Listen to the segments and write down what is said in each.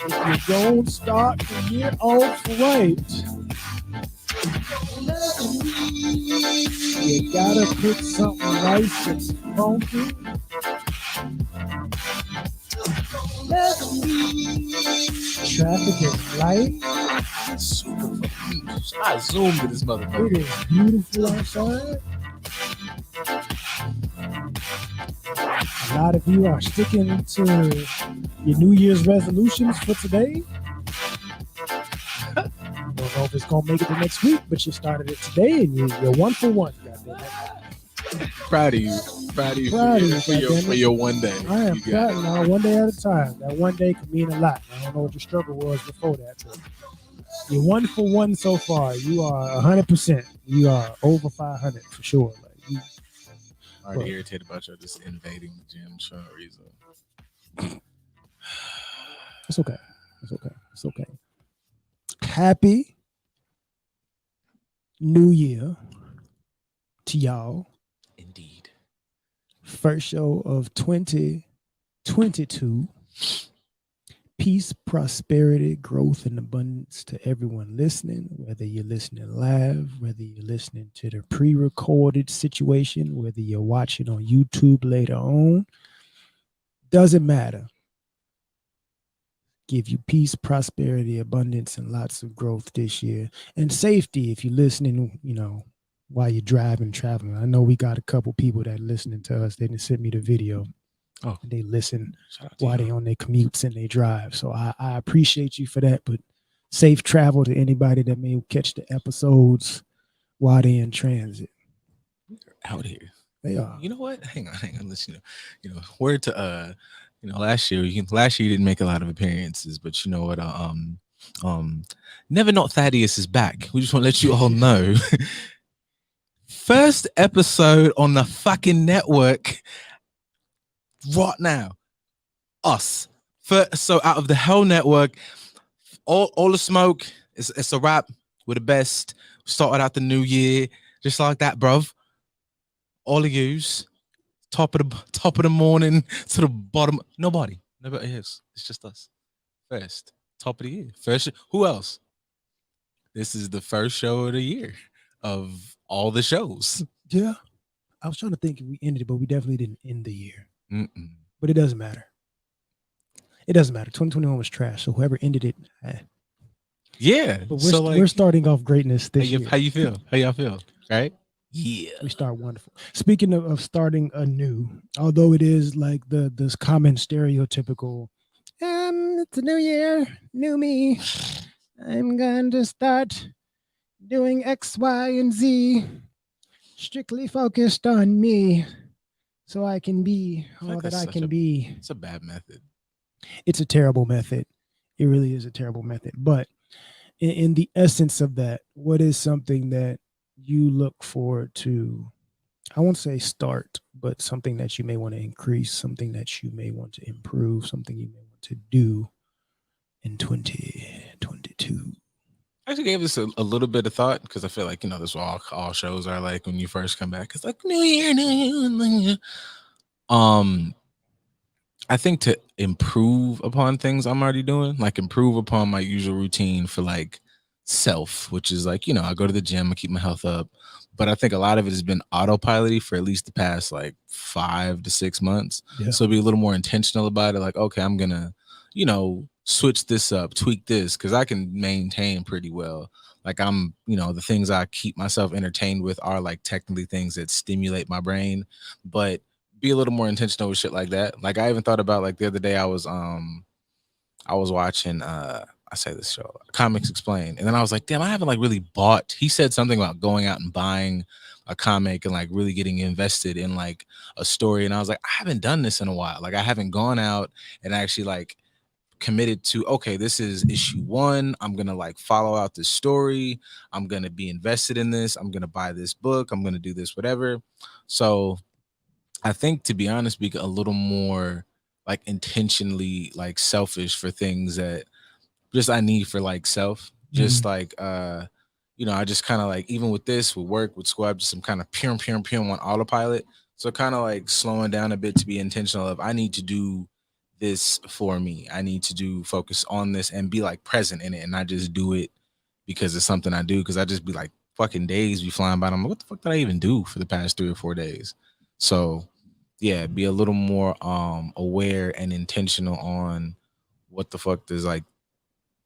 If you don't start the year off right, you gotta pick something nice and funky. Traffic is light. Super fucking. I zoomed in this motherfucker. It is beautiful outside. A lot of you are sticking to your New Year's resolutions for today. Don't know if it's gonna make it the next week, but you started it today, and you're 1 for 1. Proud of you. Proud of you for your one day. I am proud now, one day at a time. That one day could mean a lot. I don't know what your struggle was before that, but you're 1 for 1 so far. You are 100%. You are over 500 for sure. Like you, I'm already irritated about you just invading the gym for no reason. It's okay. It's okay. It's okay. Happy New Year to y'all. Indeed. First show of 2022. Peace, prosperity, growth, and abundance to everyone listening, whether you're listening live, whether you're listening to the pre-recorded situation, whether you're watching on YouTube later on. Doesn't matter. Give you peace, prosperity, abundance, and lots of growth this year. And safety if you're listening, while you're driving, traveling. I know we got a couple people that are listening to us. They didn't send me the video. Oh, they listen while they on their commutes and they drive. So I appreciate you for that. But safe travel to anybody that may catch the episodes while they're in transit. They're out here. They are. You know what? Hang on. Listen, word to last year you didn't make a lot of appearances, but you know what? Never Not Thaddeus is back. We just want to let you all know. First episode on the fucking network right now. Us. So out of the Hell Network, all the smoke, it's a wrap. We're the best. Started out the new year just like that, bruv. All of yous. Top of the morning to the bottom. Nobody is. It's just us. First. Top of the year. First. Who else? This is the first show of the year of all the shows. Yeah. I was trying to think if we ended it, but we definitely didn't end the year. Mm-mm. But it doesn't matter. It doesn't matter. 2021 was trash. So whoever ended it. Yeah. But we're starting off greatness this year. How you feel? How y'all feel? Right? Yeah. We start wonderful. Speaking of starting anew, although it is like this common stereotypical, it's a new year, new me. I'm going to start doing X, Y, and Z, strictly focused on me, so I can be all that I can be. It's a bad method. It's a terrible method. It really is a terrible method. But in the essence of that, what is something that you look forward to? I won't say start, but something that you may want to increase, something that you may want to improve, something you may want to do in 2022. I actually gave this a little bit of thought because I feel like, this is what all shows are like when you first come back. It's like New Year. I think to improve upon things I'm already doing, like improve upon my usual routine for like self, which is like, I go to the gym, I keep my health up. But I think a lot of it has been autopilot for at least the past like 5 to 6 months. Yeah. So be a little more intentional about it. Like, okay, I'm going to, switch this up, tweak this, because I can maintain pretty well. Like I'm, the things I keep myself entertained with are like technically things that stimulate my brain, but be a little more intentional with shit like that. Like I even thought about like the other day I was watching I say this show, Comics Explained, and then I was like, damn, I haven't like really bought. He said something about going out and buying a comic and like really getting invested in like a story, and I was like, I haven't done this in a while. Like I haven't gone out and actually like committed to, okay, this is issue 1. I'm gonna like follow out this story. I'm gonna be invested in this. I'm gonna buy this book. I'm gonna do this, whatever. So I think, to be honest, be a little more like intentionally like selfish for things that just I need for like self. Just like I just kind of like, even with this, with work, with school, I just some kind of pure on autopilot. So kind of like slowing down a bit to be intentional of, I need to do this for me. I need to do focus on this and be like present in it and not just do it because it's something I do. Cause I just be like, fucking days be flying by. And I'm like, what the fuck did I even do for the past 3 or 4 days? So yeah, be a little more aware and intentional on what the fuck does like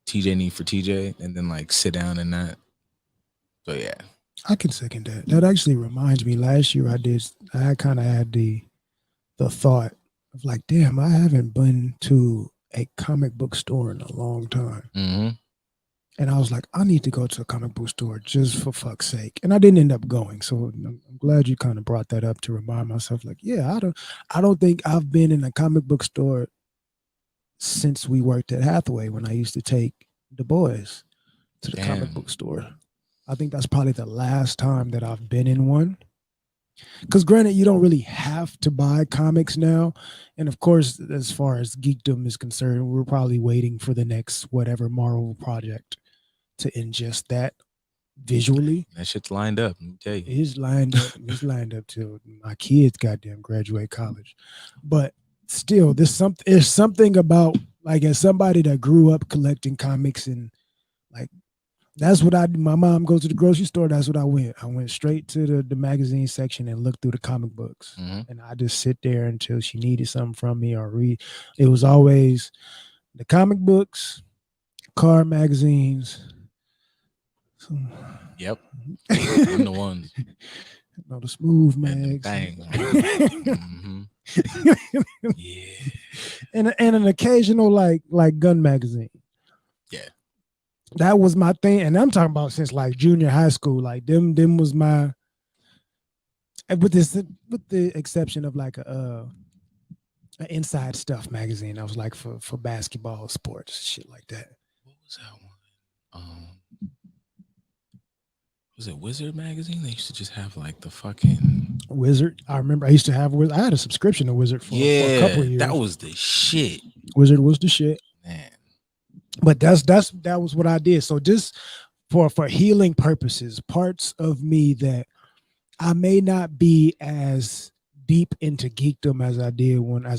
TJ need for TJ, and then like sit down and that. So yeah. I can second that. That actually reminds me. Last year, I kind of had the thought of like, damn, I haven't been to a comic book store in a long time. Mm-hmm. And I was like, I need to go to a comic book store just for fuck's sake. And I didn't end up going. So I'm glad you kind of brought that up to remind myself, like, yeah, I don't think I've been in a comic book store since we worked at Hathaway when I used to take the boys to the comic book store. I think that's probably the last time that I've been in one. Because granted, you don't really have to buy comics now. And of course, as far as geekdom is concerned, we're probably waiting for the next whatever Marvel project to ingest that visually. That shit's lined up. Let me tell you. It's lined up. It's lined up till my kids goddamn graduate college. But still, there's something about, like, as somebody that grew up collecting comics, and like, that's what I do. My mom goes to the grocery store. That's what I went. I went straight to the magazine section and looked through the comic books. Mm-hmm. And I just sit there until she needed something from me or read. It was always the comic books, car magazines. So, yep. I'm the one. No, the smooth mags. Mm-hmm. Yeah. And an occasional like gun magazine. Yeah. That was my thing, and I'm talking about since like junior high school. Like them was my, with the exception of like a Inside Stuff magazine. I was like for basketball, sports, shit like that. What was that one? Was it Wizard magazine? They used to just have like the fucking Wizard. I remember I used to have Wizard. I had a subscription to Wizard for a couple of years. That was the shit. Wizard was the shit, man. But that was what I did. So just for healing purposes, parts of me that I may not be as deep into geekdom as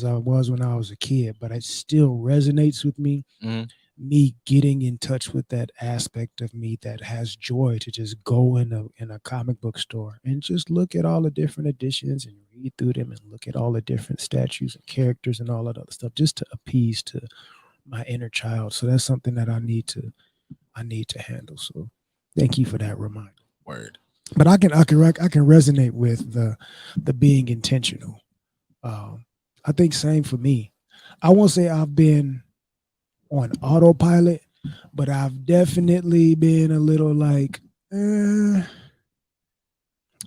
I was when I was a kid, but it still resonates with me. Mm-hmm. Me getting in touch with that aspect of me that has joy to just go in a comic book store and just look at all the different editions and read through them and look at all the different statues and characters and all that other stuff, just to appease to my inner child. So that's something that I need to handle. So thank you for that reminder. Word. But I can resonate with the being intentional. I think same for me. I won't say I've been on autopilot, but I've definitely been a little like, I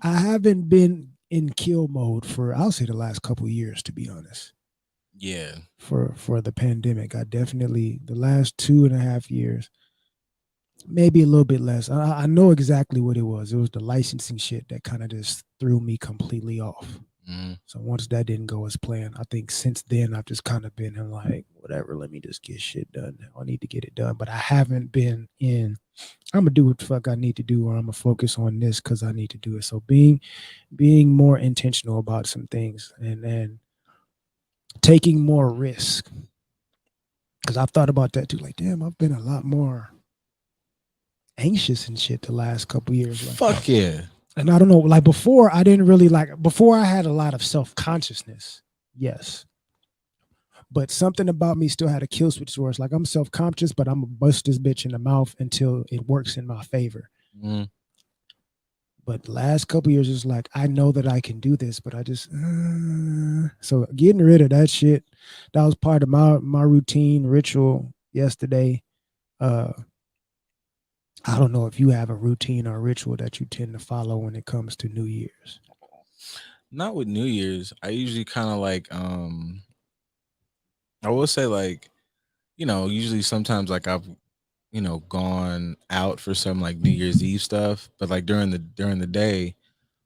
haven't been in kill mode for, I'll say, the last couple of years, to be honest. Yeah. For the pandemic, I definitely, the last 2.5 years, maybe a little bit less. I know exactly what it was. It was the licensing shit that kind of just threw me completely off. Mm-hmm. So once that didn't go as planned, I think since then I've just kind of been in like, whatever, let me just get shit done now. I need to get it done. But I haven't been in, I'm gonna do what the fuck I need to do, or I'm gonna focus on this because I need to do it. So being more intentional about some things and taking more risk. Because I've thought about that too. Like, damn, I've been a lot more anxious and shit the last couple years. Like, fuck yeah. And I don't know, like before I didn't really before I had a lot of self-consciousness. Yes. But something about me still had a kill switch where it's like, I'm self-conscious, but I'm gonna bust this bitch in the mouth until it works in my favor. Mm-hmm. But the last couple years is like, I know that I can do this, but I just so getting rid of that shit, that was part of my routine ritual yesterday. I don't know if you have a routine or ritual that you tend to follow when it comes to New Year's. Not with New Year's. I usually kind of like I will say, like, usually sometimes like I've gone out for some like New Year's Eve stuff, but like during the day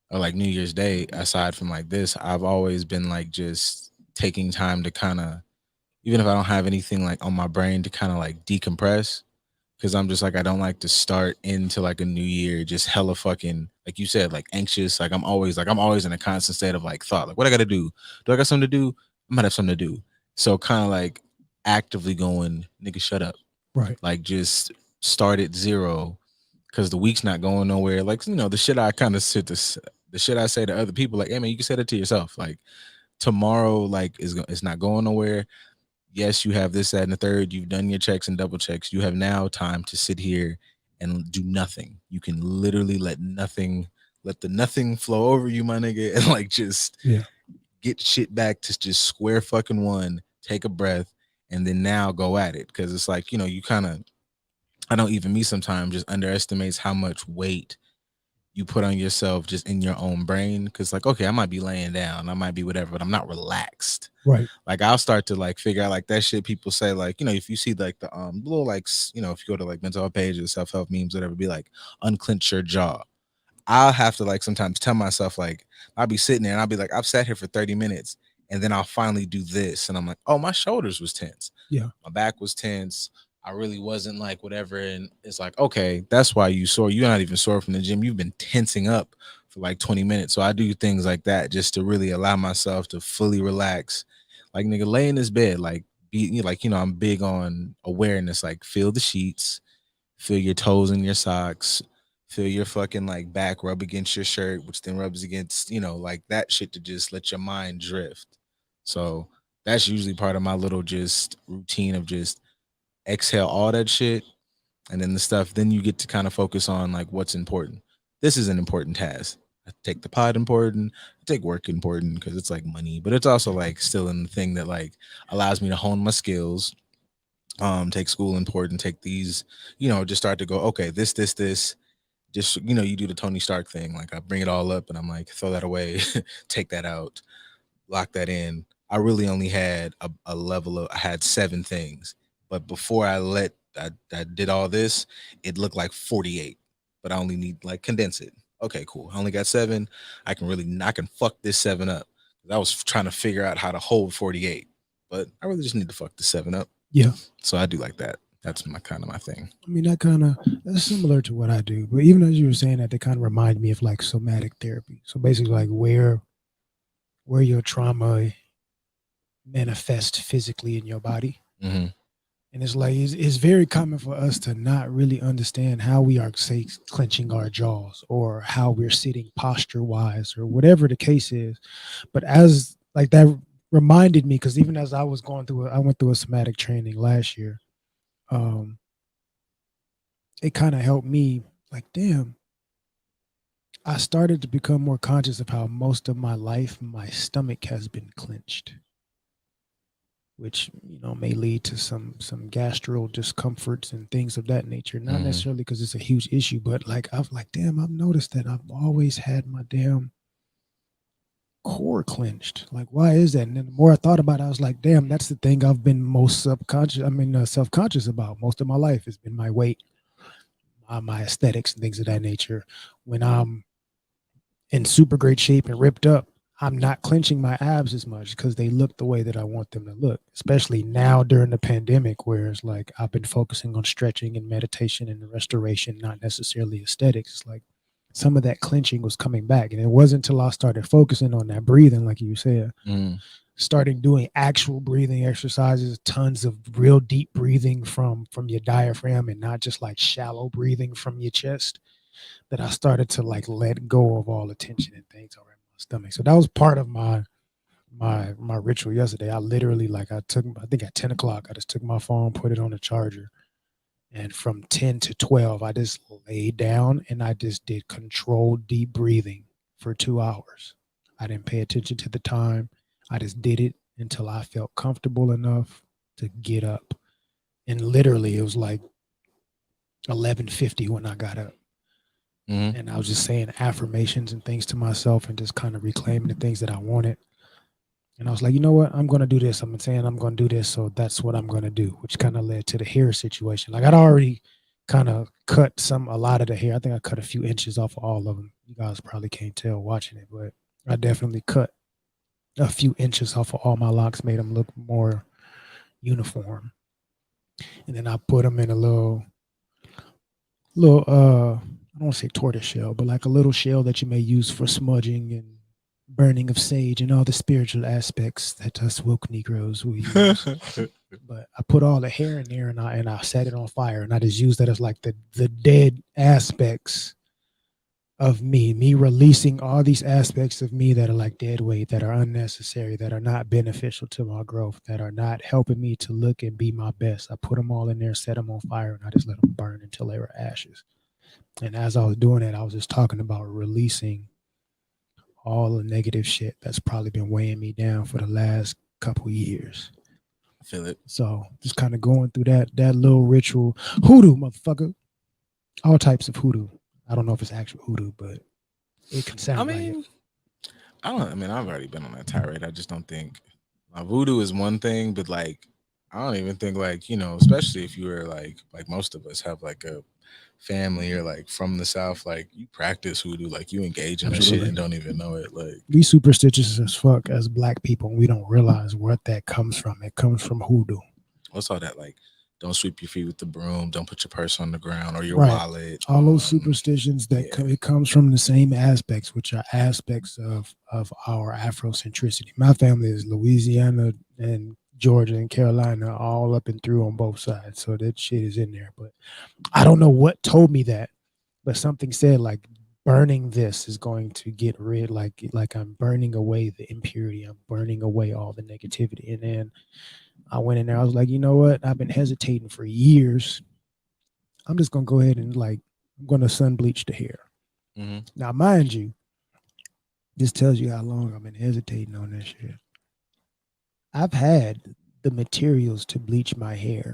or like New Year's Day, aside from like this, I've always been like just taking time to kind of, even if I don't have anything like on my brain, to kind of like decompress. because I'm just like I don't like to start into like a new year just hella fucking like you said like anxious. Like I'm always in a constant state of like thought like what I got to do. Do I got something to do? I might have something to do. So kind of like actively going nigga shut up. Right. Like just start at zero because the week's not going nowhere. Like the shit I kind of sit this the shit I say to other people like hey man you can say that to yourself like tomorrow like it's not going nowhere. Yes, you have this, that, and the third. You've done your checks and double checks. You have now time to sit here and do nothing. You can literally let the nothing flow over you, my nigga, and like just Yeah. get shit back to just square fucking one, take a breath, and then now go at it. Cause it's like, you kind of, I know even me sometimes just underestimates how much weight you put on yourself just in your own brain. Cause like, okay, I might be laying down, I might be whatever, but I'm not relaxed. Right. Like I'll start to like figure out like that shit people say like if you see like the little like if you go to like mental health pages self-help memes whatever be like unclench your jaw. I'll have to like sometimes tell myself like I'll be sitting there and I'll be like I've sat here for 30 minutes and then I'll finally do this and I'm like oh my shoulders was tense, Yeah. my back was tense, I really wasn't like whatever, and it's like okay that's why you sore, you're not even sore from the gym, you've been tensing up for like 20 minutes. So I do things like that just to really allow myself to fully relax. Like nigga lay in this bed like be like I'm big on awareness, like feel the sheets, feel your toes in your socks, feel your fucking like back rub against your shirt, which then rubs against, like that shit to just let your mind drift. So that's usually part of my little just routine of just exhale all that shit. And then the stuff, then you get to kind of focus on like what's important. This is an important task. I take the pod important, I take work important because it's like money, but it's also like still in the thing that like allows me to hone my skills, take school important, take these, just start to go okay this just you do the Tony Stark thing, like I bring it all up and I'm like throw that away, take that out, lock that in. I really only had a level of, I had 7 things, but before I did all this, it looked like 48, but I only need like condense it. Okay, cool, I only got 7. I can fuck this 7 up. I was trying to figure out how to hold 48, but I really just need to fuck the 7 up. Yeah. So I do like that. That's my kind of my thing. I mean, that's similar to what I do. But even as you were saying that, they kind of remind me of like somatic therapy. So basically, like where your trauma manifests physically in your body. Mm-hmm. And it's like it's very common for us to not really understand how we are, say, clenching our jaws or how we're sitting posture wise or whatever the case is. But as like that reminded me, because even as I was going through I went through a somatic training last year. It kind of helped me like, damn, I started to become more conscious of how most of my life my stomach has been clenched, which may lead to some gastro discomforts and things of that nature. Not necessarily because it's a huge issue, but like damn, I've noticed that I've always had my damn core clenched. Like, why is that? And then the more I thought about it, I was like, damn, that's the thing I've been most self-conscious about most of my life has been my weight, my aesthetics and things of that nature. When I'm in super great shape and ripped up, I'm not clenching my abs as much because they look the way that I want them to look, especially now during the pandemic, where it's like I've been focusing on stretching and meditation and restoration, not necessarily aesthetics. It's like some of that clenching was coming back. And it wasn't until I started focusing on that breathing, like you said, starting doing actual breathing exercises, tons of real deep breathing from your diaphragm and not just like shallow breathing from your chest, that I started to like let go of all the tension and things around my stomach. So that was part of my ritual yesterday. I literally I think at 10 o'clock, I just took my phone, put it on the charger. And from 10 to 12, I just laid down and I just did controlled deep breathing for 2 hours. I didn't pay attention to the time. I just did it until I felt comfortable enough to get up. And literally it was like 11:50 when I got up. And I was just saying affirmations and things to myself and just kind of reclaiming the things that I wanted. And I was like, you know what? I'm going to do this. I'm saying I'm going to do this. So that's what I'm going to do, which kind of led to the hair situation. Like I'd already kind of cut a lot of the hair. I think I cut a few inches off of all of them. You guys probably can't tell watching it, but I definitely cut a few inches off of all my locks, made them look more uniform. And then I put them in a little little I don't want to say tortoise shell, but like a little shell that you may use for smudging and burning of sage and all the spiritual aspects that us woke Negroes will use. But I put all the hair in there and I set it on fire and I just use that as like the dead aspects of me releasing all these aspects of me that are like dead weight, that are unnecessary, that are not beneficial to my growth, that are not helping me to look and be my best. I put them all in there, set them on fire, and I just let them burn until they were ashes. And as I was doing that, I was just talking about releasing all the negative shit that's probably been weighing me down for the last couple years. I feel it. So just kind of going through that little ritual, hoodoo, motherfucker, all types of hoodoo. I don't know if it's actual hoodoo, but it can I sound like it. mean, I don't. I mean, I've already been on that tirade. I just don't think voodoo is one thing, but like, I don't even think like especially if you were like most of us have like a family or like from the south, like you practice hoodoo, like you engage in that shit Absolutely. and don't even know it. Like, We superstitious as fuck as black people, and we don't realize what that comes from. It comes from hoodoo. what's all that like? Don't sweep your feet with the broom. Don't put your purse on the ground or your Right. wallet. All those superstitions that Yeah. it comes from the same aspects, which are aspects of our Afrocentricity. My family is Louisiana and Georgia and Carolina, all up and through on both sides. So that shit is in there. But I don't know what told me that, but something said like burning this is going to get rid, like I'm burning away the impurity. I'm burning away all the negativity. And then I went in there. I was like, you know what? I've been hesitating for years. I'm just gonna go ahead and I'm gonna sun bleach the hair. Mm-hmm. Now, mind you, this tells you how long I've been hesitating on this shit. I've had the materials to bleach my hair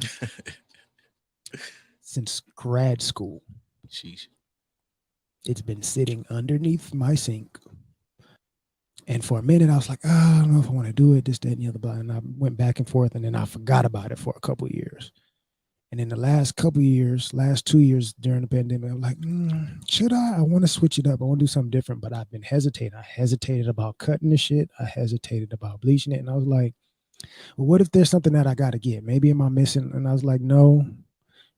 since grad school. Sheesh. It's been sitting underneath my sink. And for a minute, I was like, oh, I don't know if I want to do it, this, that, and the other. Blah. And I went back and forth, and then I forgot about it for a couple of years. And in the last couple of years, last 2 years during the pandemic, I'm like, should I? I want to switch it up. I want to do something different, but I've been hesitating. I hesitated about cutting the shit. I hesitated about bleaching it. And I was like, well, what if there's something that I got to get? Maybe am I missing? And I was like, no,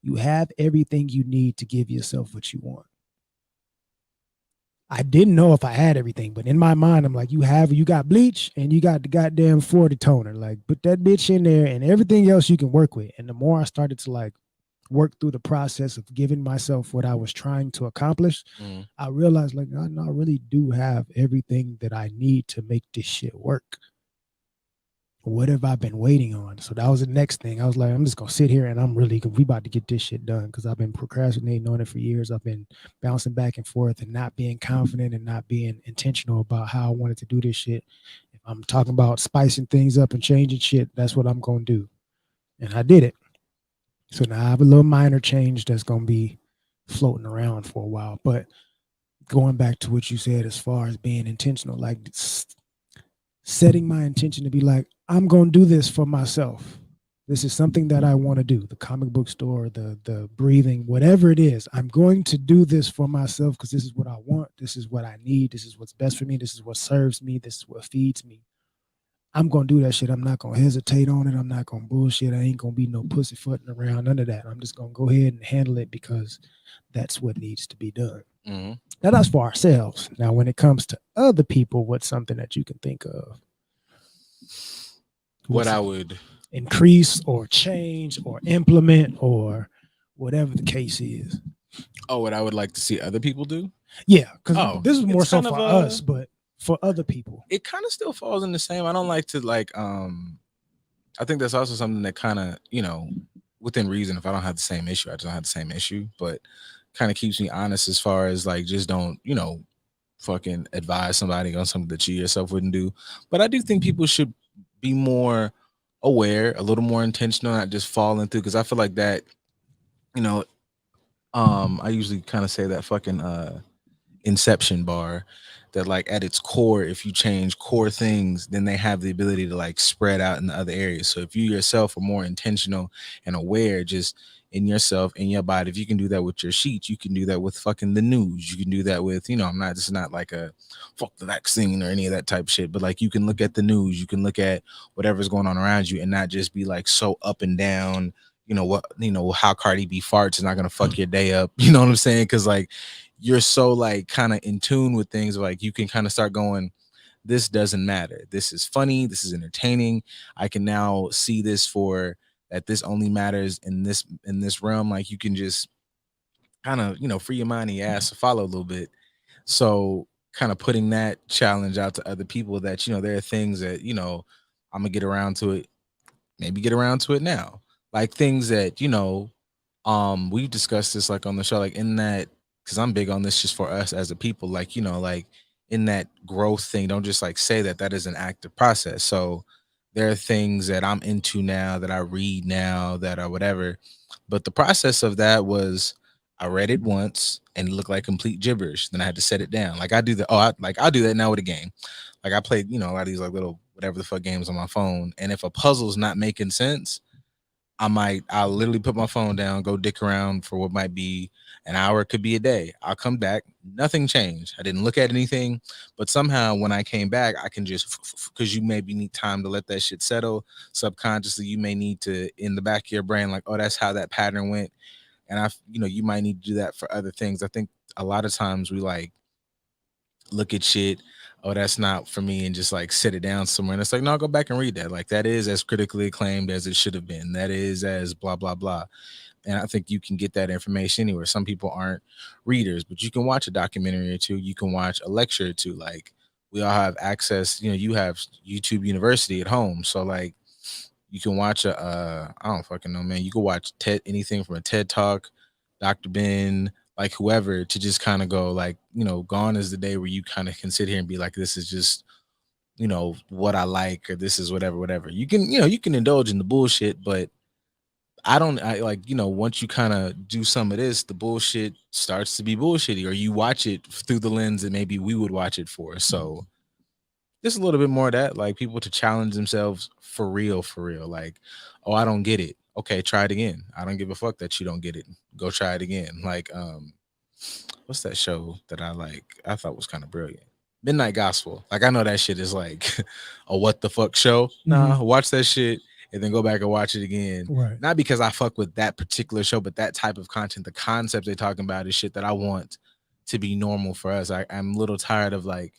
you have everything you need to give yourself what you want. I didn't know if I had everything, but in my mind, I'm like, you got bleach and you got the goddamn 40 toner. Like, put that bitch in there and everything else you can work with. And the more I started to like work through the process of giving myself what I was trying to accomplish, I realized like, I really do have everything that I need to make this shit work. What have I been waiting on? So that was the next thing. I was like, I'm just gonna sit here and we about to get this shit done because I've been procrastinating on it for years. I've been bouncing back and forth and not being confident and not being intentional about how I wanted to do this shit. If I'm talking about spicing things up and changing shit, that's what I'm gonna do. And I did it. So now I have a little minor change that's gonna be floating around for a while. But going back to what you said as far as being intentional, like setting my intention to be like, I'm going to do this for myself. This is something that I want to do. The comic book store, the breathing, whatever it is, I'm going to do this for myself because this is what I want. This is what I need. This is what's best for me. This is what serves me. This is what feeds me. I'm going to do that shit. I'm not going to hesitate on it. I'm not going to bullshit. I ain't going to be no pussyfooting around. None of that. I'm just going to go ahead and handle it because that's what needs to be done. Mm-hmm. Now, that's for ourselves. Now, when it comes to other people, what's something that you can think of? What I would increase or change or implement or whatever the case is. Oh, what I would like to see other people do? Yeah, because this is more so for us, but for other people. It kind of still falls in the same. I don't like to I think that's also something that kind of, within reason, if I don't have the same issue, I just don't have the same issue, but kind of keeps me honest as far as like just don't, fucking advise somebody on something that you yourself wouldn't do. But I do think people should be more aware, a little more intentional, not just falling through, because I feel like that, I usually kind of say that fucking inception bar, that like at its core, if you change core things, then they have the ability to like spread out in the other areas. So if you yourself are more intentional and aware just in yourself, in your body, if you can do that with your sheets, you can do that with fucking the news, you can do that with, this is not like a fuck the vaccine or any of that type of shit, but like you can look at the news, you can look at whatever's going on around you and not just be like so up and down, how Cardi B farts is not gonna fuck your day up. You know what I'm saying? Because like you're so like kind of in tune with things, like you can kind of start going, this doesn't matter. This is funny. This is entertaining. I can now see this for that. This only matters in this realm. Like you can just kind of free your mind and your ass to follow a little bit. So kind of putting that challenge out to other people that there are things that I'm gonna get around to it, maybe get around to it now, like things that we've discussed this like on the show, like in that, because I'm big on this just for us as a people, like like in that growth thing, don't just like say that is an active process. So there are things that I'm into now, that I read now, that are whatever, but the process of that was I read it once and it looked like complete gibberish, then I had to set it down. Like I do that. I'll do that now with a game. Like I played a lot of these like little whatever the fuck games on my phone, and if a puzzle's not making sense, I'll literally put my phone down, go dick around for what might be an hour, it could be a day. I'll come back, nothing changed. I didn't look at anything, but somehow when I came back, I can just, because you maybe need time to let that shit settle. Subconsciously, you may need to, in the back of your brain, like, oh, that's how that pattern went. And you might need to do that for other things. I think a lot of times we like look at shit, oh, that's not for me, and just like sit it down somewhere. And it's like, no, go back and read that. Like that is as critically acclaimed as it should have been. That is as blah, blah, blah. And I think you can get that information anywhere. Some people aren't readers, but you can watch a documentary or two. You can watch a lecture or two. Like we all have access, you have YouTube University at home. So like you can watch I don't fucking know, man. You can watch anything from a TED Talk, Dr. Ben, like whoever, to just kind of go like, gone is the day where you kind of can sit here and be like, this is just, what I like, or this is whatever. You can, you can indulge in the bullshit, but I like, once you kind of do some of this, the bullshit starts to be bullshitty, or you watch it through the lens that maybe we would watch it for. So just a little bit more of that, like people to challenge themselves for real, for real. Like, oh, I don't get it. Okay, try it again. I don't give a fuck that you don't get it. Go try it again. Like, what's that show that I thought was kind of brilliant? Midnight Gospel. Like, I know that shit is like a what the fuck show. Nah, watch that shit and then go back and watch it again. Right. Not because I fuck with that particular show, but that type of content, the concept they're talking about is shit that I want to be normal for us. I'm a little tired of like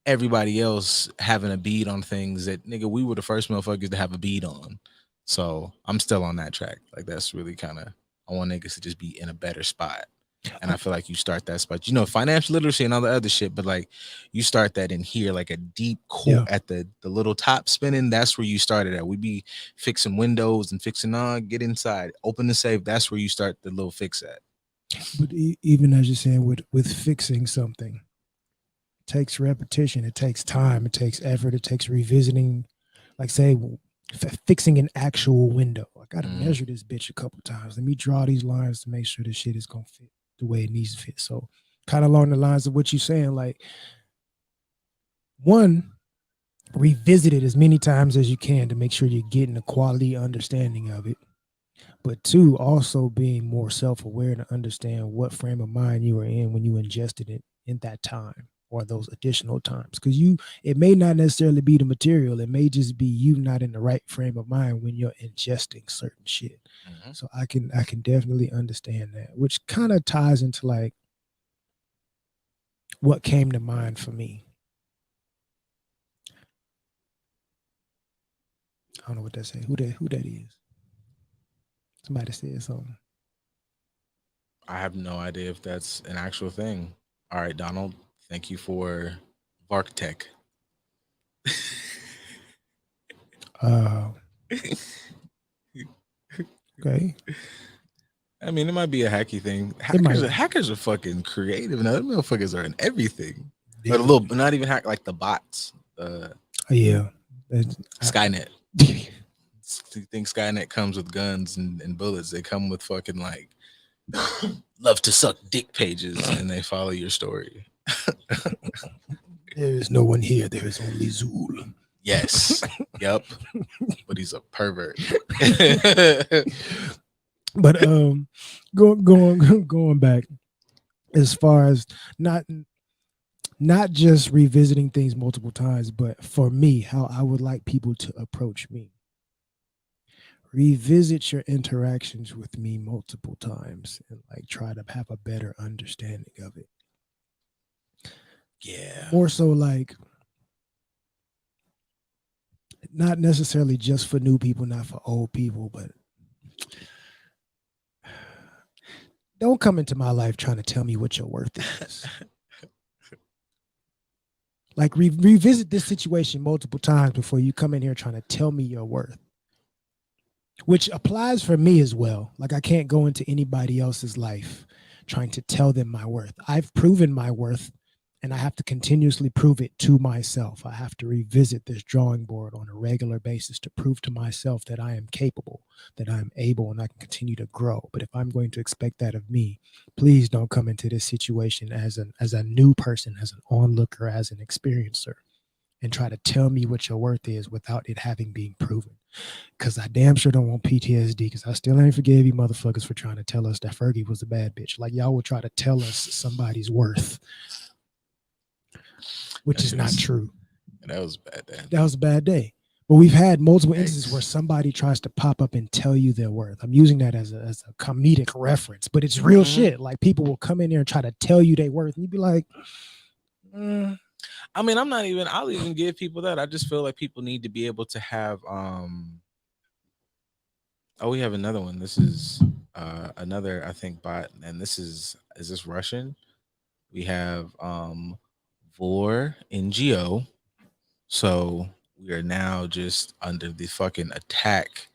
everybody else having a beat on things that, nigga, we were the first motherfuckers to have a beat on. So I'm still on that track. Like that's really kind of, I want niggas to just be in a better spot. And I feel like you start that spot, financial literacy and all the other shit, but like you start that in here, like a deep core at the little top spinning. That's where you started at. We be fixing windows and fixing get inside, open the safe. That's where you start the little fix at. But even as you're saying, with fixing something, it takes repetition, it takes time, it takes effort, it takes revisiting. Like say, fixing an actual window. I got to measure this bitch a couple times. Let me draw these lines to make sure this shit is gonna fit the way it needs to fit. So, kind of along the lines of what you're saying, like one, revisit it as many times as you can to make sure you're getting a quality understanding of it. But two, also being more self-aware to understand what frame of mind you were in when you ingested it in that time or those additional times. Because it may not necessarily be the material. It may just be you not in the right frame of mind when you're ingesting certain shit. Mm-hmm. So I can definitely understand that, which kind of ties into like what came to mind for me. I don't know what that says. Who that is? Somebody said something. I have no idea if that's an actual thing. All right, Donald, thank you for Varktech. Okay. I mean, it might be a hacky thing. Hackers are fucking creative. Now, them motherfuckers are in everything. Yeah. But a little, not even hack, like the bots. Yeah. Skynet. You think Skynet comes with guns and bullets? They come with fucking like love to suck dick pages, and they follow your story. There is no one here. There is only Zool. Yes. Yep. But he's a pervert. But going back, as far as not just revisiting things multiple times, but for me, how I would like people to approach me. revisit your interactions with me multiple times and like try to have a better understanding of it. Yeah. More so like not necessarily just for new people, not for old people, but don't come into my life trying to tell me what your worth is. Like revisit this situation multiple times before you come in here trying to tell me your worth, which applies for me as well. Like I can't go into anybody else's life trying to tell them my worth. I've proven my worth and I have to continuously prove it to myself. I have to revisit this drawing board on a regular basis to prove to myself that I am capable, that I'm able, and I can continue to grow. But if I'm going to expect that of me, please don't come into this situation as a new person, as an onlooker, as an experiencer, and try to tell me what your worth is without it having been proven. Because I damn sure don't want PTSD, because I still ain't forgive you motherfuckers for trying to tell us that Fergie was a bad bitch. Like y'all will try to tell us somebody's worth, which is not true. That was a bad day. That was a bad day. But we've had multiple instances where somebody tries to pop up and tell you their worth. I'm using that as a comedic reference, but it's real shit. Like people will come in there and try to tell you their worth, and you'd be like, I mean, I'll even give people that. I just feel like people need to be able to have we have another one. This is another, I think, bot, and is this Russian? We have Vor NGO. So we are now just under the fucking attack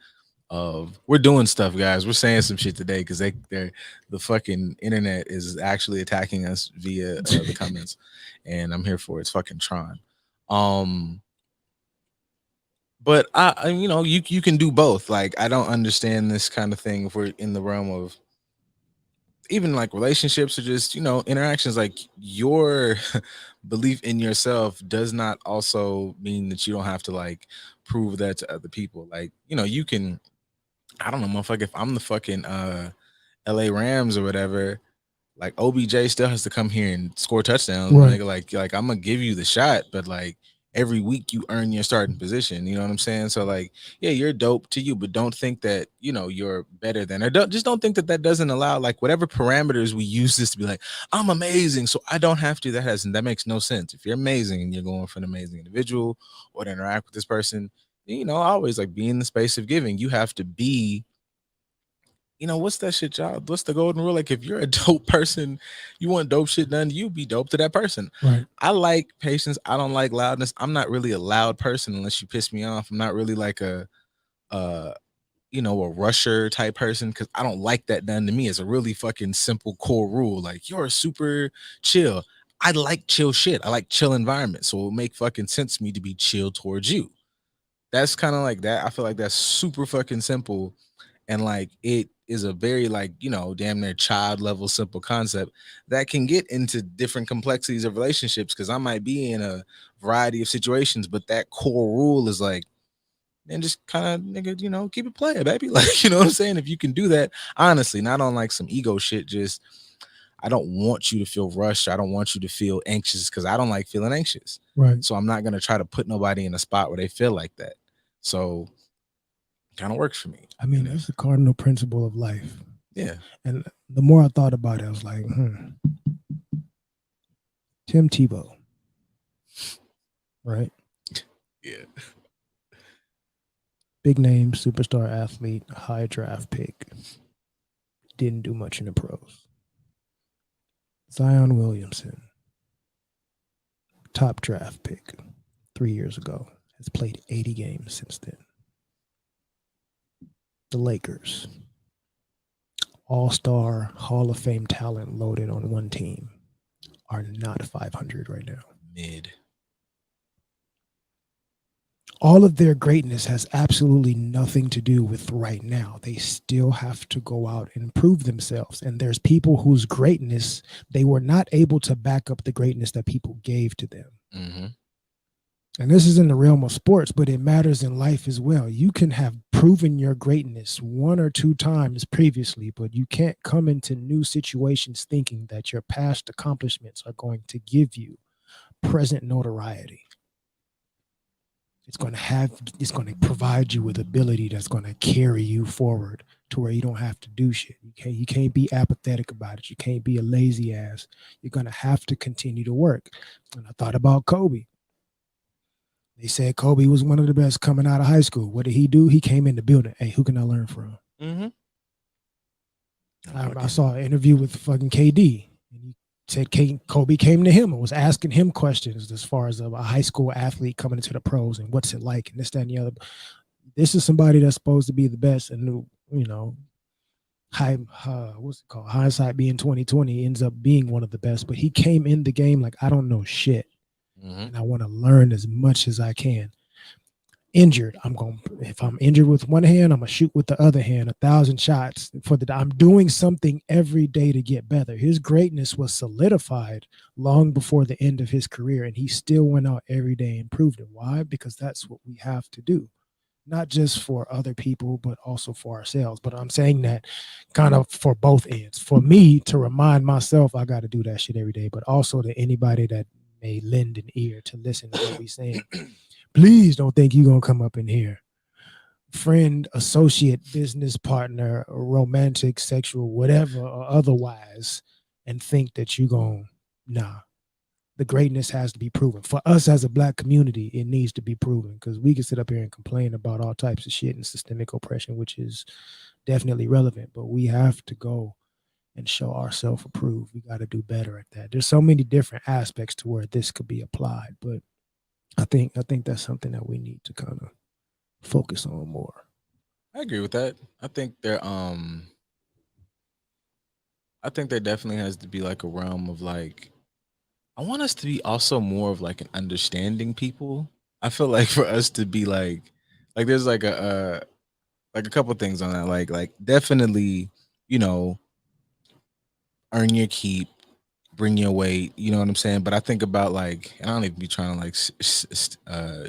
of, we're doing stuff, guys. We're saying some shit today because they're the fucking internet is actually attacking us via the comments, and I'm here for it. It's fucking Tron. But I you can do both. Like I don't understand this kind of thing if we're in the realm of even like relationships or just interactions. Like your belief in yourself does not also mean that you don't have to like prove that to other people. Like you can, I don't know, motherfucker, if I'm the fucking LA Rams or whatever, like OBJ still has to come here and score touchdowns. Right. Like I'm gonna give you the shot, but like every week you earn your starting position. You know what I'm saying? So like, yeah, you're dope to you, but don't think that you're better than, or don't think that doesn't allow like whatever parameters we use this to be like, I'm amazing, so I don't have to. That makes no sense. If you're amazing and you're going for an amazing individual or to interact with this person, always like be in the space of giving. You have to be, what's that shit, y'all? What's the golden rule? Like, if you're a dope person, you want dope shit done, you be dope to that person. Right. I like patience. I don't like loudness. I'm not really a loud person unless you piss me off. I'm not really like a rusher type person because I don't like that done to me. It's a really fucking simple core rule. Like, you're super chill. I like chill shit. I like chill environments. So it will make fucking sense to me to be chill towards you. That's kind of like that. I feel like that's super fucking simple. And like it is a very like damn near child level simple concept that can get into different complexities of relationships, because I might be in a variety of situations, but that core rule is like, and just kind of nigga, keep it playing, baby. Like, what I'm saying? If you can do that honestly, not on like some ego shit, just I don't want you to feel rushed. I don't want you to feel anxious because I don't like feeling anxious. Right. So I'm not gonna try to put nobody in a spot where they feel like that. So kind of works for me. I mean, that's the cardinal principle of life. Yeah. And the more I thought about it, I was like, Tim Tebow. Right? Yeah. Big name, superstar athlete, high draft pick. Didn't do much in the pros. Zion Williamson, top draft pick 3 years ago, has played 80 games since then. The Lakers, all-star, Hall of Fame talent loaded on one team, are not 500 right now. Mid. All of their greatness has absolutely nothing to do with right now. They still have to go out and prove themselves. And there's people whose greatness, they were not able to back up the greatness that people gave to them. Mm-hmm. And this is in the realm of sports, but it matters in life as well. You can have proven your greatness 1 or 2 times previously, but you can't come into new situations thinking that your past accomplishments are going to give you present notoriety. It's going to provide you with ability that's going to carry you forward to where you don't have to do shit. You can't be apathetic about it. You can't be a lazy ass. You're going to have to continue to work. And I thought about Kobe. They said Kobe was one of the best coming out of high school. What did he do? He came in the building. Hey, who can I learn from? Mm-hmm. I saw an interview with fucking KD, and he said Kobe came to him and was asking him questions as far as a high school athlete coming into the pros and what's it like and this, that, and the other. This is somebody that's supposed to be the best, and what's it called? Hindsight being 2020 ends up being one of the best. But he came in the game like, I don't know shit, and I want to learn as much as I can. Injured, if I'm injured with one hand, I'm gonna shoot with the other hand 1,000 shots I'm doing something every day to get better. His greatness was solidified long before the end of his career, and he still went out every day and proved it. Why? Because that's what we have to do, not just for other people but also for ourselves. But I'm saying that kind of for both ends. For me to remind myself I got to do that shit every day, but also to anybody that may lend an ear to listen to what we're saying. Please don't think you're going to come up in here, friend, associate, business partner, romantic, sexual, whatever, or otherwise, and think that you're going, nah. The greatness has to be proven. For us as a Black community, it needs to be proven, because we can sit up here and complain about all types of shit and systemic oppression, which is definitely relevant, but we have to go and show ourselves approved. We got to do better at that. There's so many different aspects to where this could be applied, but I think that's something that we need to kind of focus on more. I agree with that. I think there definitely has to be like a realm of like, I want us to be also more of like an understanding people. I feel like for us to be like there's like a couple things on that, like definitely, you know, earn your keep, bring your weight. You know what I'm saying? But I think about like, and I don't even be trying to like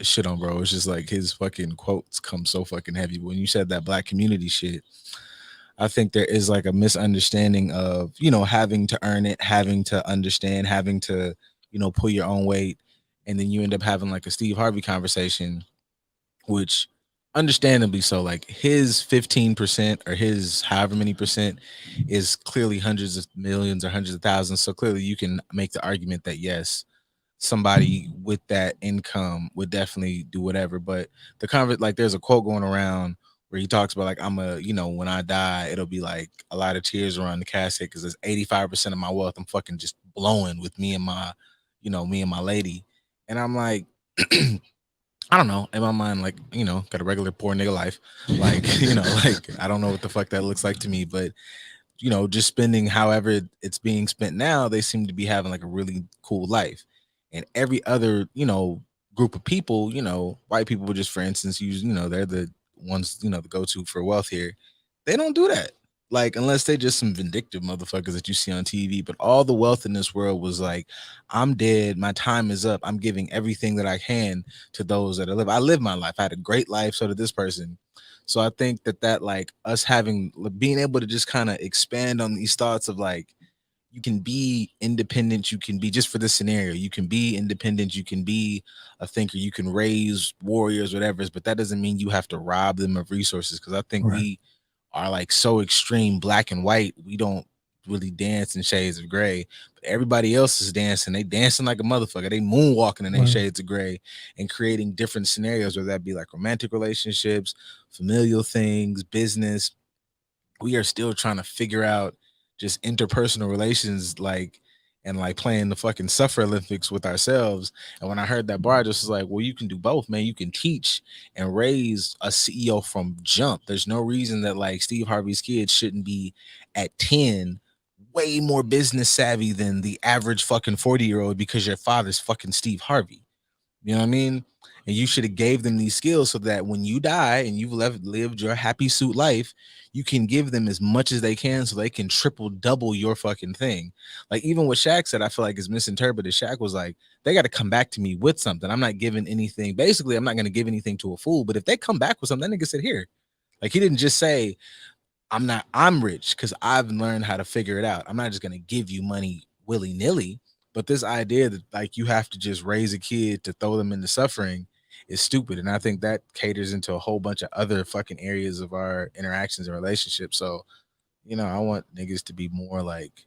shit on bro. It's just like his fucking quotes come so fucking heavy. When you said that Black community shit, I think there is like a misunderstanding of, having to earn it, having to understand, having to, pull your own weight. And then you end up having like a Steve Harvey conversation, which understandably so, like his 15% or his however many percent is clearly hundreds of millions or hundreds of thousands. So clearly you can make the argument that yes, somebody with that income would definitely do whatever. But like there's a quote going around where he talks about like, when I die, it'll be like a lot of tears around the casket because there's 85% of my wealth I'm fucking just blowing with me and my lady. And I'm like, I don't know. In my mind, like, got a regular poor nigga life. Like, like I don't know what the fuck that looks like to me, but just spending however it's being spent now, they seem to be having like a really cool life. And every other, group of people, white people just for instance, use, they're the ones, the go-to for wealth here. They don't do that. Like, unless they just some vindictive motherfuckers that you see on TV. But all the wealth in this world was like, I'm dead, my time is up, I'm giving everything that I can to those that I live my life. I had a great life, so did this person. So I think that like us being able to just kind of expand on these thoughts of like, you can be independent, you can be, just for this scenario, you can be independent, you can be a thinker, you can raise warriors, whatever, but that doesn't mean you have to rob them of resources. Because I think Right. we are like so extreme black and white, we don't really dance in shades of gray, but everybody else is dancing. They dancing like a motherfucker. They moonwalking in their shades of gray and creating different scenarios, whether that be like romantic relationships, familial things, business. We are still trying to figure out just interpersonal relations, like, and like playing the fucking suffer Olympics with ourselves. And when I heard that bar, I just was like, well, you can do both, man. You can teach and raise a CEO from jump. There's no reason that like Steve Harvey's kids shouldn't be at 10 way more business savvy than the average fucking 40-year-old because your father's fucking Steve Harvey. You know what I mean? And you should have gave them these skills so that when you die and you've lived your happy suit life, you can give them as much as they can so they can triple double your fucking thing. Like even what Shaq said, I feel like is misinterpreted. Shaq was like, they got to come back to me with something. I'm not giving anything. Basically, I'm not going to give anything to a fool. But if they come back with something, that nigga said, here. Like he didn't just say, I'm rich because I've learned how to figure it out. I'm not just going to give you money willy-nilly. But this idea that like you have to just raise a kid to throw them into suffering is stupid. And I think that caters into a whole bunch of other fucking areas of our interactions and relationships. So, I want niggas to be more like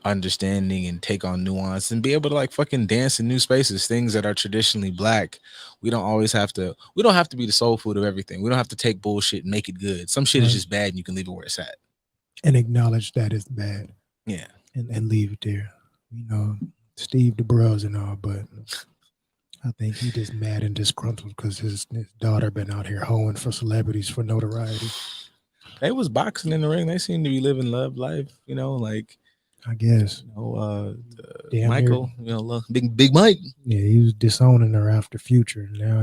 understanding and take on nuance and be able to like fucking dance in new spaces, things that are traditionally black. We don't have to be the soul food of everything. We don't have to take bullshit and make it good. Some shit is Right. just bad and you can leave it where it's at. And acknowledge that it's bad. Yeah. And leave it there. Steve DeBruz and all, but I think he just mad and disgruntled because his daughter been out here hoeing for celebrities for notoriety. They was boxing in the ring. They seem to be living love life, like I guess. Michael, big Mike. Yeah, he was disowning her after Future. Now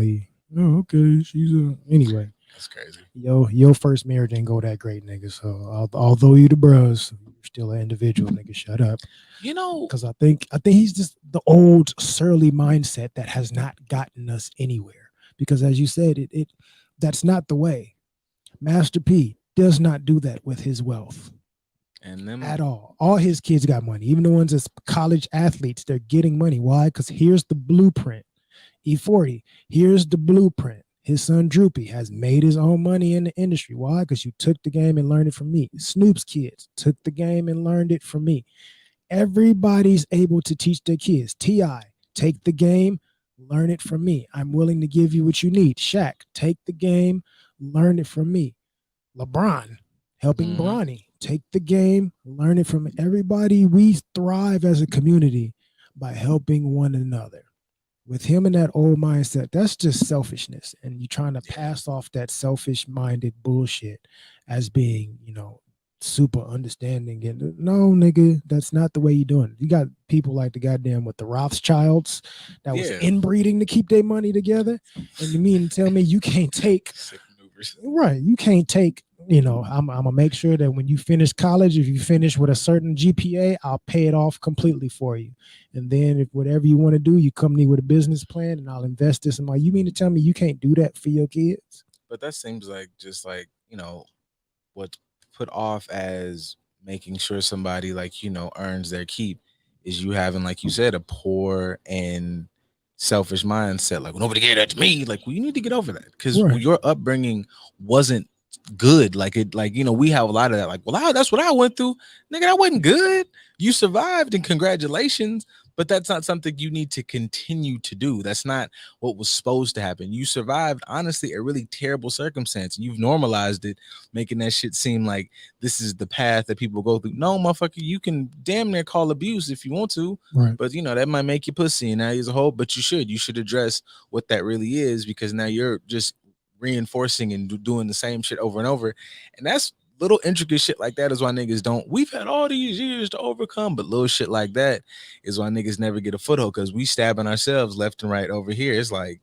okay, she's anyway. That's crazy. Your first marriage didn't go that great, nigga. So although you the bros, you're still an individual, nigga. Shut up. Because I think he's just the old surly mindset that has not gotten us anywhere. Because as you said, it that's not the way. Master P does not do that with his wealth. And them at all his kids got money, even the ones that's college athletes. They're getting money. Why? Because here's the blueprint. E40, here's the blueprint. His son Droopy has made his own money in the industry. Why? Because you took the game and learned it from me. Snoop's kids took the game and learned it from me. Everybody's able to teach their kids. T.I., take the game, learn it from me. I'm willing to give you what you need. Shaq, take the game, learn it from me. LeBron, helping Bronny. Take the game, learn it from everybody. We thrive as a community by helping one another. With him in that old mindset, that's just selfishness. And you're trying to pass off that selfish-minded bullshit as being, super understanding. And no, nigga, that's not the way you're doing it. You got people like the goddamn with the Rothschilds that was inbreeding to keep their money together. And you mean to tell me you can't take... Right. You can't take, I'm going to make sure that when you finish college, if you finish with a certain GPA, I'll pay it off completely for you. And then if whatever you want to do, you come to me with a business plan and I'll invest this in my, you mean to tell me you can't do that for your kids? But that seems like just like, what's put off as making sure somebody earns their keep is you having, like you said, a poor and selfish mindset. Like, well, nobody gave that to me. Like, well, you need to get over that because your upbringing wasn't good. We have a lot of that. Like, well, that's what I went through. Nigga, that wasn't good. You survived and congratulations. But that's not something you need to continue to do. That's not what was supposed to happen. You survived, honestly, a really terrible circumstance. You've normalized it, making that shit seem like this is the path that people go through. No, motherfucker, you can damn near call abuse if you want to. Right. But, that might make you pussy and now as a whole. But you should address what that really is because now you're just reinforcing and doing the same shit over and over. And that's little intricate shit like that is why niggas don't. We've had all these years to overcome, but little shit like that is why niggas never get a foothold because we stabbing ourselves left and right over here. It's like,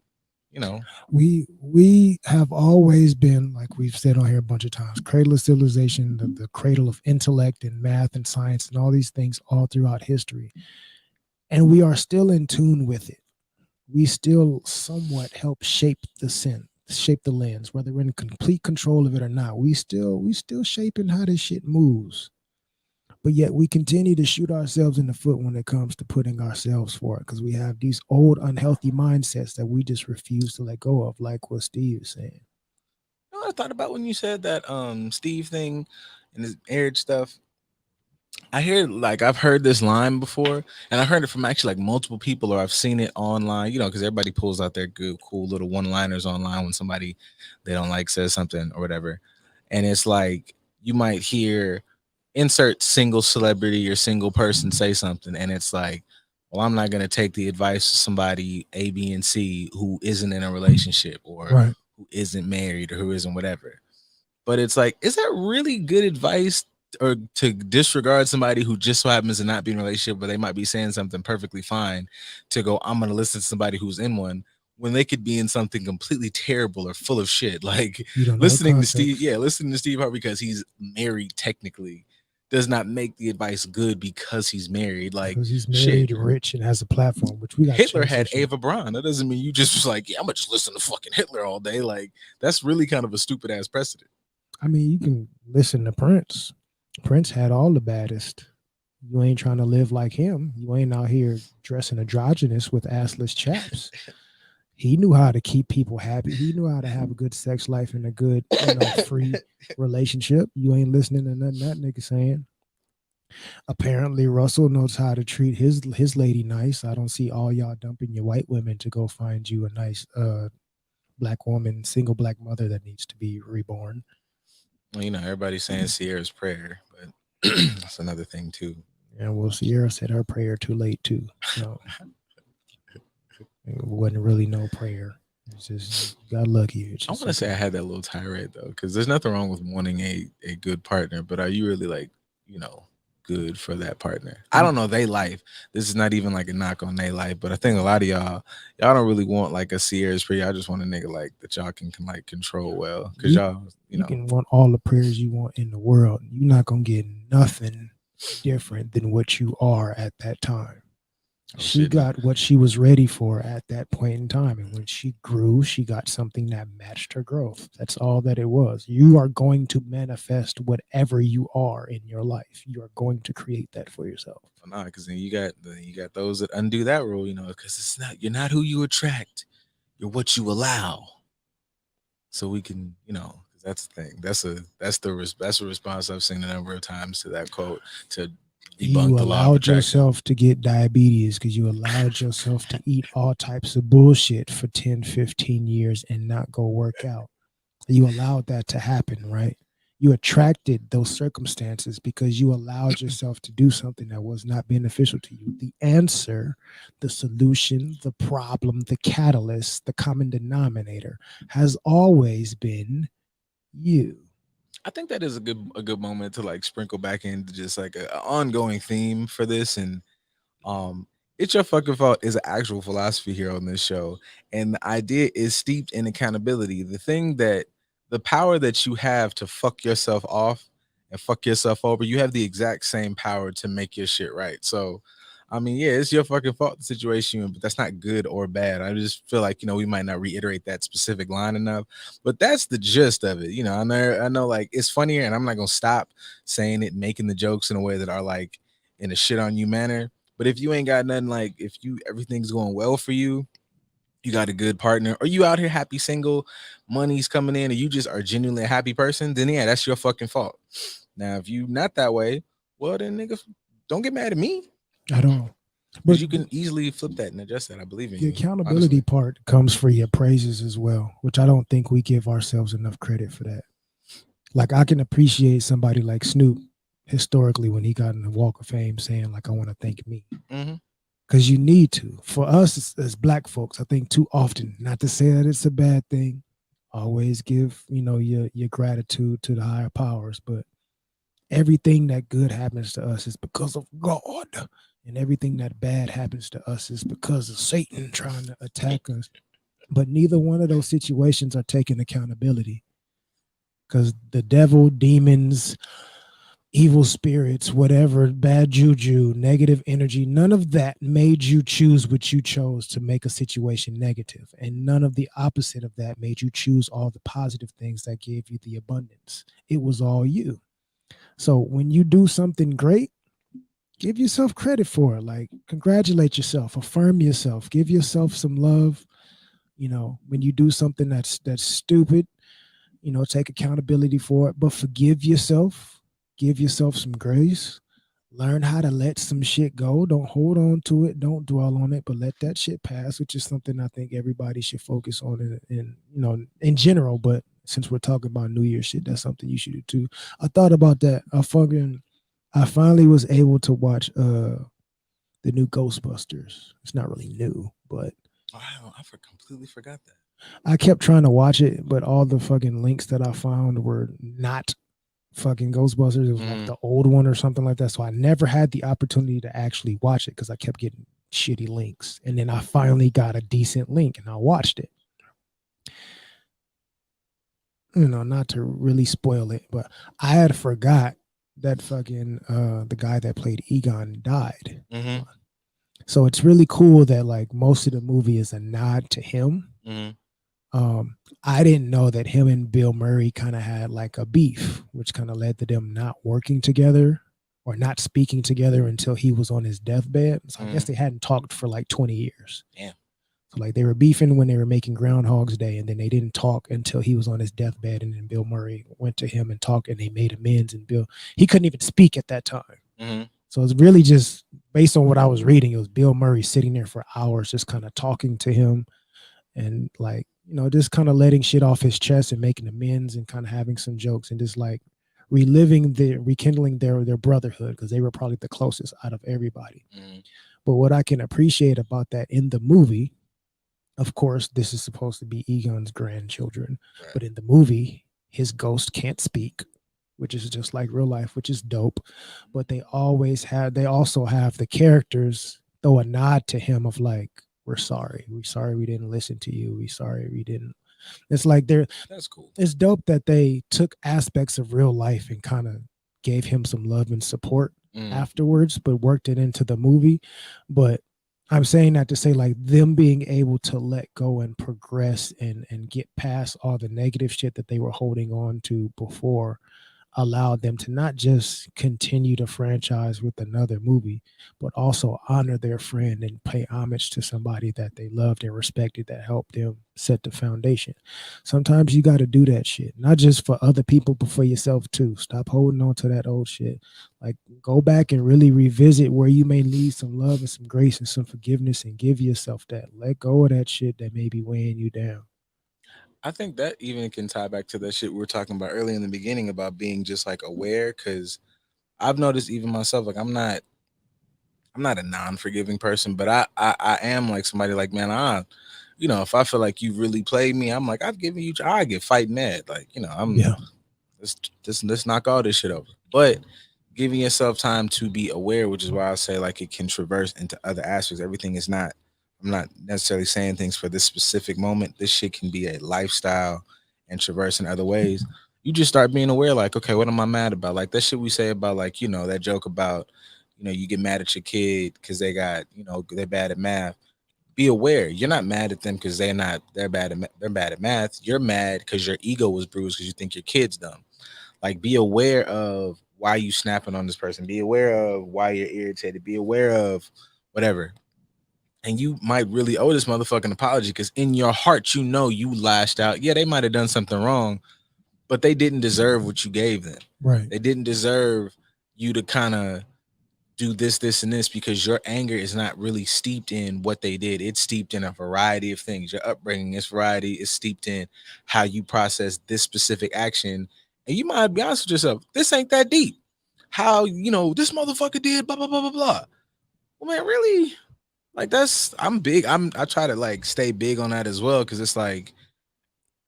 we have always been, like we've said on here a bunch of times, cradle of civilization, the cradle of intellect and math and science and all these things all throughout history. And we are still in tune with it. We still somewhat help shape the lens, whether we're in complete control of it or not. We still shaping how this shit moves. But yet we continue to shoot ourselves in the foot when it comes to putting ourselves for it because we have these old unhealthy mindsets that we just refuse to let go of, like what Steve is saying. I thought about when you said that Steve thing and his marriage stuff. I've heard this line before, and I heard it from actually like multiple people, or I've seen it online, because everybody pulls out their good, cool little one-liners online when somebody they don't like says something or whatever. And it's like you might hear insert single celebrity or single person say something, and it's like, well, I'm not going to take the advice of somebody A, B, and C who isn't in a relationship or who isn't married or who isn't whatever. But it's like, is that really good advice? Or to disregard somebody who just so happens to not be in a relationship, but they might be saying something perfectly fine, to go, I'm going to listen to somebody who's in one when they could be in something completely terrible or full of shit. Like listening to Steve Harvey because he's married technically does not make the advice good because he's married. Like, because he's married, rich, and has a platform, which we got. Hitler had Ava Braun. That doesn't mean you just was like, yeah, I'm gonna just listen to fucking Hitler all day. Like, that's really kind of a stupid ass precedent. I mean, you can listen to Prince. Prince had all the baddest. You ain't trying to live like him. You ain't out here dressing androgynous with assless chaps. He knew how to keep people happy. He knew how to have a good sex life and a good, free relationship. You ain't listening to nothing that nigga saying. Apparently, Russell knows how to treat his lady nice. I don't see all y'all dumping your white women to go find you a nice black woman, single black mother that needs to be reborn. Well, everybody's saying Sierra's prayer, but that's another thing too. And well, Sierra said her prayer too late too. So it wasn't really no prayer. It's just you got lucky. I want to say I had that little tirade though, because there's nothing wrong with wanting a good partner, but are you really like, good for that partner? I don't know they life. This is not even like a knock on their life, but I think a lot of y'all don't really want like a Sierra's prayer. Y'all just want a nigga like that y'all can like control well, because you can want all the prayers you want in the world. You're not gonna get nothing different than what you are at that time. She got what she was ready for at that point in time. And when she grew, she got something that matched her growth. That's all that it was. You are going to manifest whatever you are in your life. You are going to create that for yourself. Well, no, because then you got those that undo that rule, because you're not who you attract, you're what you allow. So we can, that's the thing. That's a response I've seen a number of times to that quote, to you allowed yourself to get diabetes because you allowed yourself to eat all types of bullshit for 10, 15 years and not go work out. You allowed that to happen, right? You attracted those circumstances because you allowed yourself to do something that was not beneficial to you. The answer, the solution, the problem, the catalyst, the common denominator has always been you. I think that is a good moment to like sprinkle back into just like an ongoing theme for this. And it's your fucking fault is an actual philosophy here on this show, and the idea is steeped in accountability. The power that you have to fuck yourself off and fuck yourself over, you have the exact same power to make your shit right. So I mean, yeah, it's your fucking fault, the situation you're in, but that's not good or bad. I just feel like, we might not reiterate that specific line enough, but that's the gist of it. I know like it's funnier, and I'm not going to stop saying it, making the jokes in a way that are like in a shit on you manner. But if you ain't got nothing, like everything's going well for you, you got a good partner, or you out here happy single, money's coming in, or you just are genuinely a happy person, then yeah, that's your fucking fault. Now, if you not that way, well then nigga, don't get mad at me. At all. But you can easily flip that and adjust that. I believe in the you. The accountability part comes for your praises as well, which I don't think we give ourselves enough credit for that. Like I can appreciate somebody like Snoop historically when he got in the Walk of Fame saying like, I want to thank me. Because you need to. For us as black folks, I think too often, not to say that it's a bad thing, always give, your gratitude to the higher powers, but everything that good happens to us is because of God. And everything that bad happens to us is because of Satan trying to attack us. But neither one of those situations are taking accountability. Because the devil, demons, evil spirits, whatever, bad juju, negative energy, none of that made you choose what you chose to make a situation negative. And none of the opposite of that made you choose all the positive things that gave you the abundance. It was all you. So when you do something great, give yourself credit for it. Like, congratulate yourself, affirm yourself, give yourself some love. When you do something that's stupid, take accountability for it, but forgive yourself, give yourself some grace, learn how to let some shit go. Don't hold on to it. Don't dwell on it, but let that shit pass, which is something I think everybody should focus on in general. But since we're talking about New Year's shit, that's something you should do too. I thought about that. I finally was able to watch the new Ghostbusters. It's not really new, but I completely forgot that. I kept trying to watch it, but all the fucking links that I found were not fucking Ghostbusters. It was like the old one or something like that. So I never had the opportunity to actually watch it because I kept getting shitty links. And then I finally got a decent link and I watched it. Not to really spoil it, but I had forgot that fucking the guy that played Egon died. So it's really cool that like most of the movie is a nod to him. I didn't know that him and Bill Murray kind of had like a beef, which kind of led to them not working together or not speaking together until he was on his deathbed. So I guess they hadn't talked for like 20 years. Damn. So like they were beefing when they were making Groundhog's Day, and then they didn't talk until he was on his deathbed, and then Bill Murray went to him and talked, and they made amends. And Bill, he couldn't even speak at that time. Mm-hmm. So it's really just based on what I was reading. It was Bill Murray sitting there for hours, just kind of talking to him, and like just kind of letting shit off his chest and making amends and kind of having some jokes and just like rekindling their brotherhood, because they were probably the closest out of everybody. Mm-hmm. But what I can appreciate about that in the movie, of course, this is supposed to be Egon's grandchildren, Right. but in the movie, his ghost can't speak, which is just like real life, which is dope. But they also have the characters throw a nod to him of like, we're sorry we didn't listen to you, we sorry we didn't. It's like That's cool. it's dope that they took aspects of real life and kind of gave him some love and support afterwards, but worked it into the movie. But I'm saying that to say like them being able to let go and progress and get past all the negative shit that they were holding on to before allowed them to not just continue to franchise with another movie, but also honor their friend and pay homage to somebody that they loved and respected that helped them set the foundation. Sometimes you got to do that shit, not just for other people, but for yourself too. Stop holding on to that old shit. Like go back and really revisit where you may need some love and some grace and some forgiveness and give yourself that. Let go of that shit that may be weighing you down. I think that even can tie back to that shit we were talking about earlier in the beginning about being just like aware. Because I've noticed even myself, like I'm not a non-forgiving person, but I am like somebody like, man, if I feel like you really played me, I'm like, I've given you, I get fight mad, like Yeah. let's knock all this shit over. But giving yourself time to be aware, which is why I say like it can traverse into other aspects. Everything is not. I'm not necessarily saying things for this specific moment. This shit can be a lifestyle and traverse in other ways. You just start being aware, like, okay, what am I mad about? Like that shit we say about like, that joke about, you get mad at your kid because they're bad at math. Be aware. You're not mad at them because they're bad at math. You're mad because your ego was bruised because you think your kid's dumb. Like be aware of why you snapping on this person. Be aware of why you're irritated. Be aware of whatever. And you might really owe this motherfucking apology because in your heart, you lashed out. Yeah, they might have done something wrong, but they didn't deserve what you gave them. Right. They didn't deserve you to kind of do this, and this, because your anger is not really steeped in what they did. It's steeped in a variety of things. Your upbringing, its variety is steeped in how you process this specific action. And you might be honest with yourself, this ain't that deep. How, this motherfucker did blah, blah, blah, blah, blah. Well, man, really? Like I'm big. I try to like stay big on that as well. Cause it's like,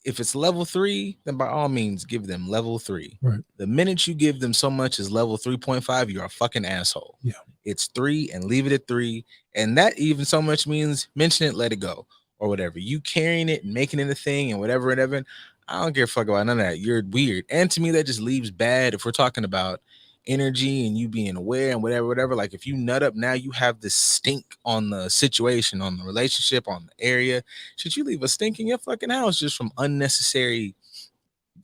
if it's level 3, then by all means give them level 3. Right. The minute you give them so much as level 3.5, you're a fucking asshole. Yeah. It's 3 and leave it at 3. And that even so much means mention it, let it go, or whatever. You carrying it and making it a thing and whatever. I don't give a fuck about none of that. You're weird. And to me, that just leaves bad if we're talking about energy and you being aware and whatever. Like if you nut up now, you have this stink on the situation, on the relationship, on the area. Should you leave a stink in your fucking house just from unnecessary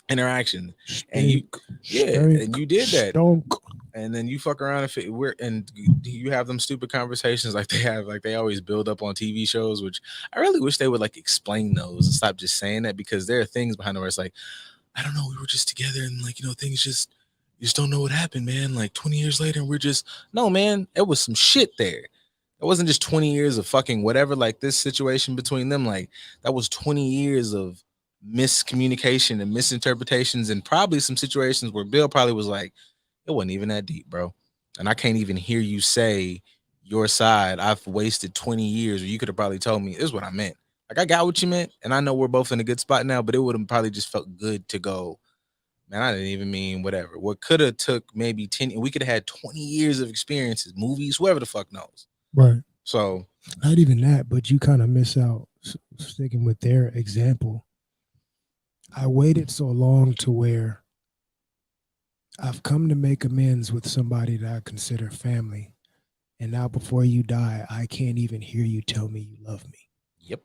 interaction? And you did that. And then you fuck around and you have them stupid conversations like they always build up on TV shows, which I really wish they would like explain those and stop just saying that, because there are things behind it where it's like, I don't know, we were just together and like, things just, you just don't know what happened, man. Like 20 years later, and we're just, no, man, it was some shit there. It wasn't just 20 years of fucking whatever, like this situation between them. Like that was 20 years of miscommunication and misinterpretations, and probably some situations where Bill probably was like, it wasn't even that deep, bro. And I can't even hear you say your side. I've wasted 20 years, or you could have probably told me this is what I meant. Like I got what you meant, and I know we're both in a good spot now, but it would have probably just felt good to go, man, I didn't even mean whatever. What could have took maybe 10, we could have had 20 years of experiences, movies, whoever the fuck knows. Right. So not even that, but you kind of miss out, sticking with their example. I waited so long to where I've come to make amends with somebody that I consider family. And now before you die, I can't even hear you tell me you love me. Yep.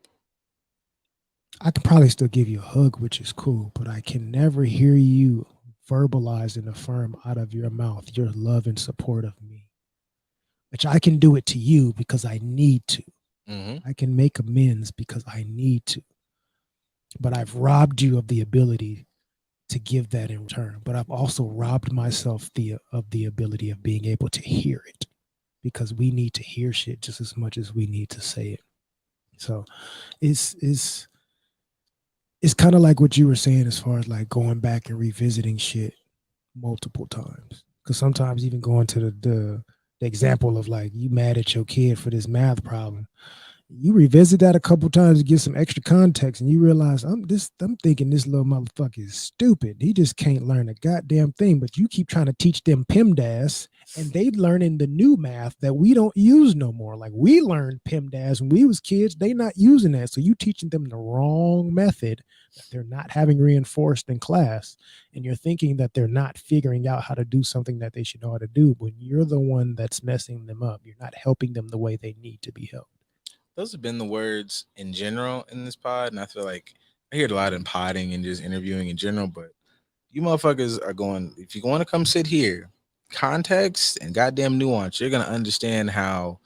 I can probably still give you a hug, which is cool, but I can never hear you verbalize and affirm out of your mouth your love and support of me. Which I can do it to you because I need to. I can make amends because I need to. But I've robbed you of the ability to give that in return. But I've also robbed myself of the ability of being able to hear it, because we need to hear shit just as much as we need to say it. So it's kind of like what you were saying as far as like going back and revisiting shit multiple times. Because sometimes even going to the example of like you mad at your kid for this math problem, you revisit that a couple times to get some extra context, and you realize I'm thinking this little motherfucker is stupid. He just can't learn a goddamn thing. But you keep trying to teach them PEMDAS, and they learning the new math that we don't use no more. Like we learned PEMDAS when we was kids, they not using that. So you teaching them the wrong method that they're not having reinforced in class, and you're thinking that they're not figuring out how to do something that they should know how to do. When you're the one that's messing them up, you're not helping them the way they need to be helped. Those have been the words in general in this pod, and I feel like I hear it a lot in podding and just interviewing in general. But you motherfuckers are going. If you want to come sit here, context and goddamn nuance, you're gonna understand how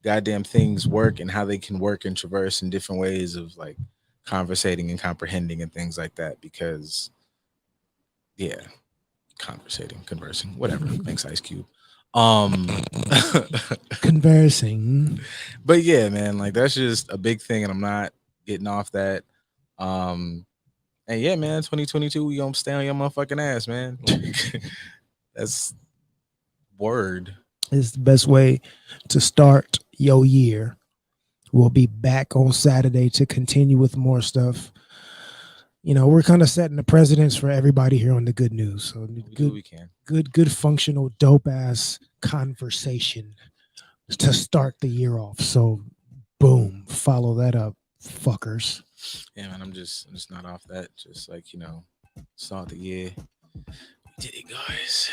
goddamn things work and how they can work and traverse in different ways of like conversating and comprehending and things like that. Because yeah, conversing, whatever. Thanks, Ice Cube. Conversing. But yeah, man, like that's just a big thing, and I'm not getting off that. And yeah, man, 2022, we gonna stay on your motherfucking ass, man. Like, that's word. It's the best way to start your year. We'll be back on Saturday to continue with more stuff. You know, we're kind of setting the precedence for everybody here on the good news. So good, functional, dope ass conversation to start the year off. So boom, follow that up, fuckers. Yeah, man, I'm just not off that. Just like, you know, start the year. We did it, guys.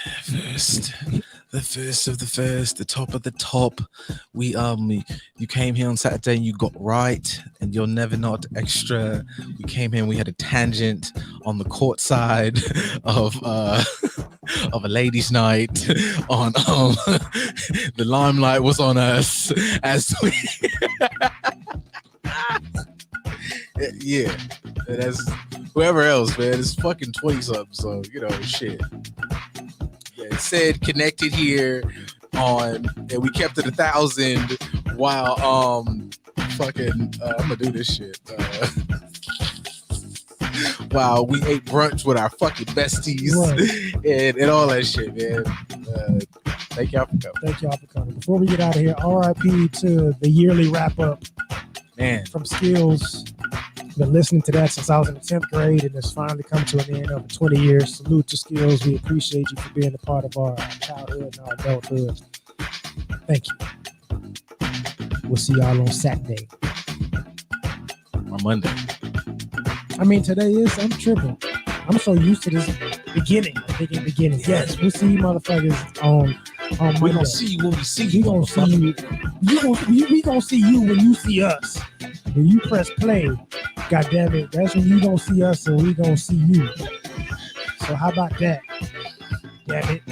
The first of the first, the top of the top. You came here on Saturday and you got right, and you're never not extra. We came here and we had a tangent on the court side of of a ladies' night. On the limelight was on us as we. Yeah, that's whoever else, man. It's fucking 20 something, so you know, shit. Yeah, it said connected here on, and we kept it 1,000 while fucking I'm gonna do this shit. Wow, we ate brunch with our fucking besties and all that shit, man. Thank y'all for coming. Thank y'all for coming. Before we get out of here, RIP to the yearly wrap up, man, from Skills. Been listening to that since I was in the 10th grade, and it's finally come to an end over 20 years. Salute to Skills. We appreciate you for being a part of our childhood and our adulthood. Thank you. We'll see y'all on Saturday. Or Monday. I mean, I'm tripping. I'm so used to this beginning. Yes, we'll see you motherfuckers on Monday. We're going to see you when we see you. We're going to see you. We going to see you when you see us. When you press play, God damn it, that's when you gonna see us and we gonna see you. So how about that? Damn it.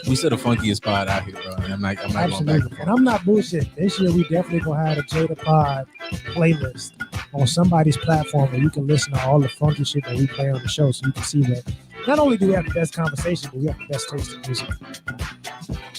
We said the funkiest pod out here, bro. And I'm not going back. And I'm not bullshit. This year we definitely gonna have a JADA pod playlist on somebody's platform where you can listen to all the funky shit that we play on the show, so you can see that not only do we have the best conversation, but we have the best taste in music.